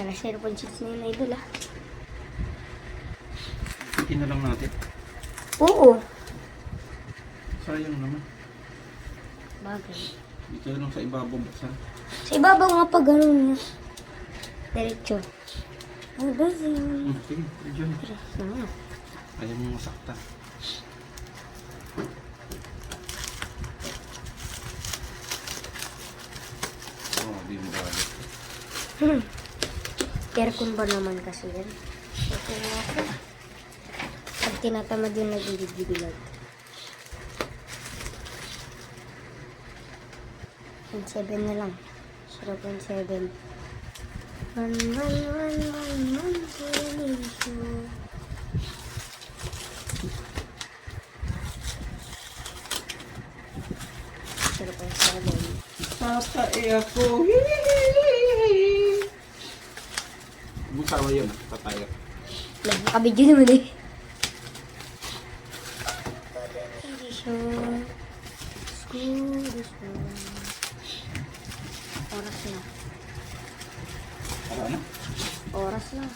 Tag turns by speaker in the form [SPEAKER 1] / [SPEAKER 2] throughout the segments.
[SPEAKER 1] Kala 0.6 na yun, idol ah.
[SPEAKER 2] Ikin na lang natin.
[SPEAKER 1] Oo.
[SPEAKER 2] Sayang naman.
[SPEAKER 1] Bagay.
[SPEAKER 2] Dito lang sa ibabaw buksan.
[SPEAKER 1] Sa ibabaw nga pa ganun niya. Diretso. Ano ba yun?
[SPEAKER 2] Sige, dyan.
[SPEAKER 1] Ano?
[SPEAKER 2] Ayaw mo masakta. Oh, di mo balik.
[SPEAKER 1] Aircon ba naman kasi yan? Ito nga ako. Pag tinatamad yung nagbibilag. 7 na lang. 0.7. Man, Polisyo.
[SPEAKER 2] Tatae ako. Busawa yun, tatae.
[SPEAKER 1] Nakabidyo naman eh. Polisyo. Oras na.
[SPEAKER 2] Para na?
[SPEAKER 1] Oras na.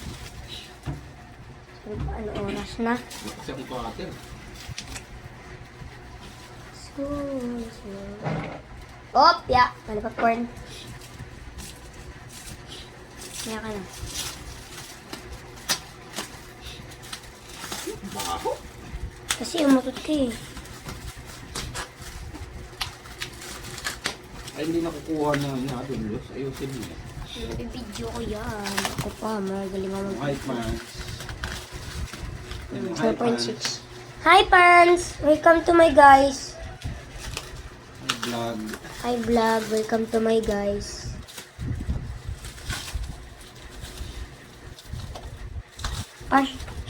[SPEAKER 1] Ano oras na?
[SPEAKER 2] Kasi akong kuwater.
[SPEAKER 1] Op! Ya! Mali popcorn. Kaya ka na.
[SPEAKER 2] Baho.
[SPEAKER 1] Kasi umutot ka eh.
[SPEAKER 2] Ay, hindi nakukuha na nadulos. Ayusin mo.
[SPEAKER 1] Video ko yan. Ako pa, magaling ako
[SPEAKER 2] Hi, Pans. Hi, Pans.
[SPEAKER 1] 0.6. Hi, Pans! Welcome to my guys.
[SPEAKER 2] Vlog.
[SPEAKER 1] Hi, vlog. Welcome to my guys.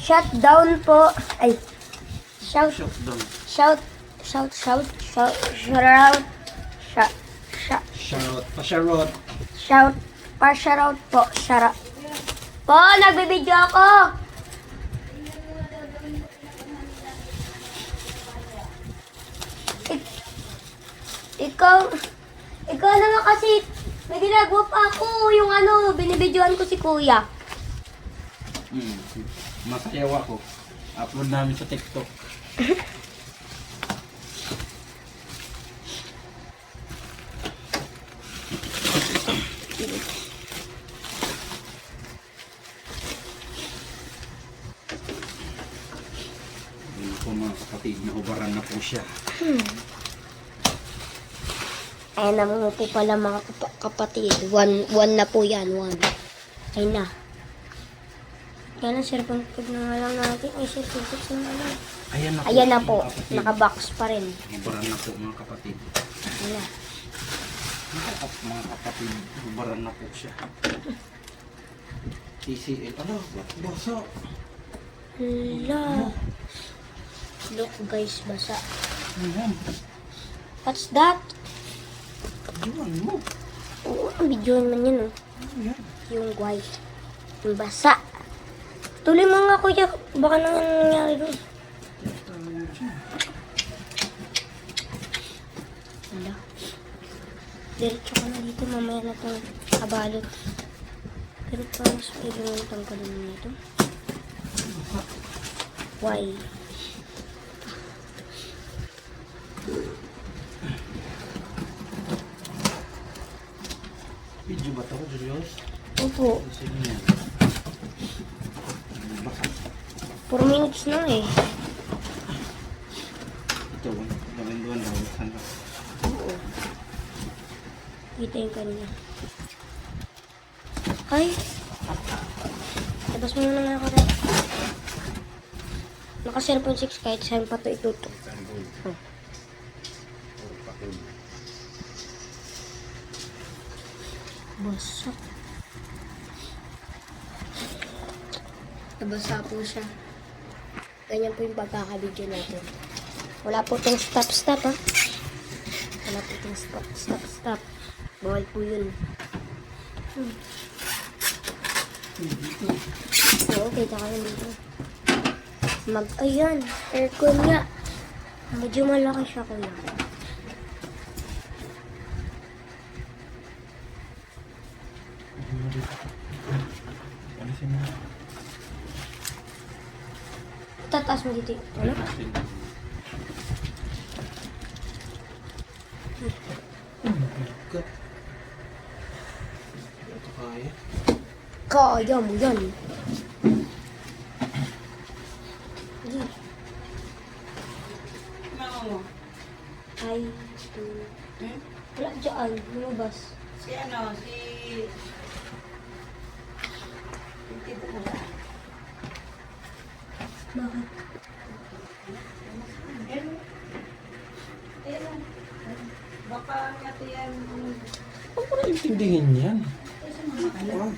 [SPEAKER 1] Shut down po. Ay. Shout.
[SPEAKER 2] Shutdown.
[SPEAKER 1] Shout.
[SPEAKER 2] Shout. Pasharot.
[SPEAKER 1] Shout. Pa-shoutout po. Shara. Po, nagbibideo ako. Ikaw naman kasi, may ginagawa pa ako. Yung ano, binibidyoan ko si kuya.
[SPEAKER 2] Masayaw ako. Upload namin sa TikTok. Ayun po mga kapatid, nahubaran na po siya.
[SPEAKER 1] Ay, naman po pala mga kapatid. One na po yan, one. Ay na. Kaya na, sir, pag na nga lang natin. Ay, sir, na nga lang. Ayan na po.
[SPEAKER 2] Mga kapatid.
[SPEAKER 1] Nakabox pa rin.
[SPEAKER 2] Nahubaran na po mga kapatid.
[SPEAKER 1] Ayan na.
[SPEAKER 2] Mga kapatid, nahubaran na po siya. TCL. Ano? Basa.
[SPEAKER 1] Hala. Look guys, basa.
[SPEAKER 2] Ayan.
[SPEAKER 1] What's that?
[SPEAKER 2] Ayan mo.
[SPEAKER 1] Oo, ang video naman yun, oh.
[SPEAKER 2] Ayan.
[SPEAKER 1] Yung white. Yung basa. Tuloy mo nga, kuya. Baka nang nangyari doon. Hala. Diretso ka na dito. Mamaya na itong kabalot. Pero parang pwede mo yung tanggalin mo nito. Why?
[SPEAKER 2] Video ba ito, Julius?
[SPEAKER 1] Opo.
[SPEAKER 2] Sige niya.
[SPEAKER 1] 4 minutes na eh.
[SPEAKER 2] Ito, nalinduan daw. Saan ba?
[SPEAKER 1] Oo. Kita yung kanina. Ay! Labas mo na nga ako rin. Naka 0.6 kahit saan pa ito itutok. Oh. Basa. Nabasa po siya. Ganyan po yung pagkakabidyo natin. Wala po itong stop ha. Wala po itong stop. Bawal po yun. Oo, kita ka dito. Ayan, aircon nga. Medyo malaki siya kuya.
[SPEAKER 2] Kasi mo.
[SPEAKER 1] Tataas mo dito. Ano?
[SPEAKER 2] God. Ito kaya.
[SPEAKER 1] Kaya mo yan. Sige.
[SPEAKER 3] Ano?
[SPEAKER 1] Ay.
[SPEAKER 3] Hmm?
[SPEAKER 1] Wala dyan. Lumabas.
[SPEAKER 3] Si ano? Si Tito mo ba?
[SPEAKER 1] Bakit?
[SPEAKER 3] Baka natin yan.
[SPEAKER 2] Huwag ko na intindihin yan. Wow.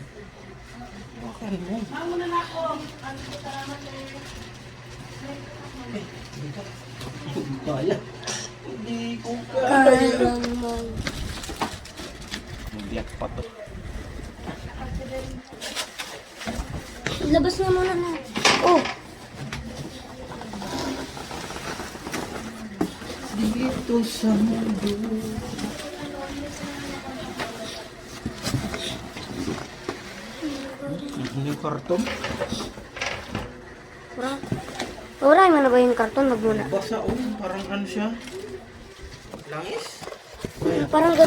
[SPEAKER 2] Baka rin mo.
[SPEAKER 3] Muna na ako. Ano ko salamat eh.
[SPEAKER 2] Dito. Kaya. Hindi ko
[SPEAKER 1] Kaya mo.
[SPEAKER 2] Biyak pa to.
[SPEAKER 1] Labas nga muna na. Oh!
[SPEAKER 2] Dito sa mundo. Ano yung karton?
[SPEAKER 1] Oray mo na ba yung karton? Wag muna.
[SPEAKER 2] Basa oh, parang ano siya? Langis?
[SPEAKER 1] Parang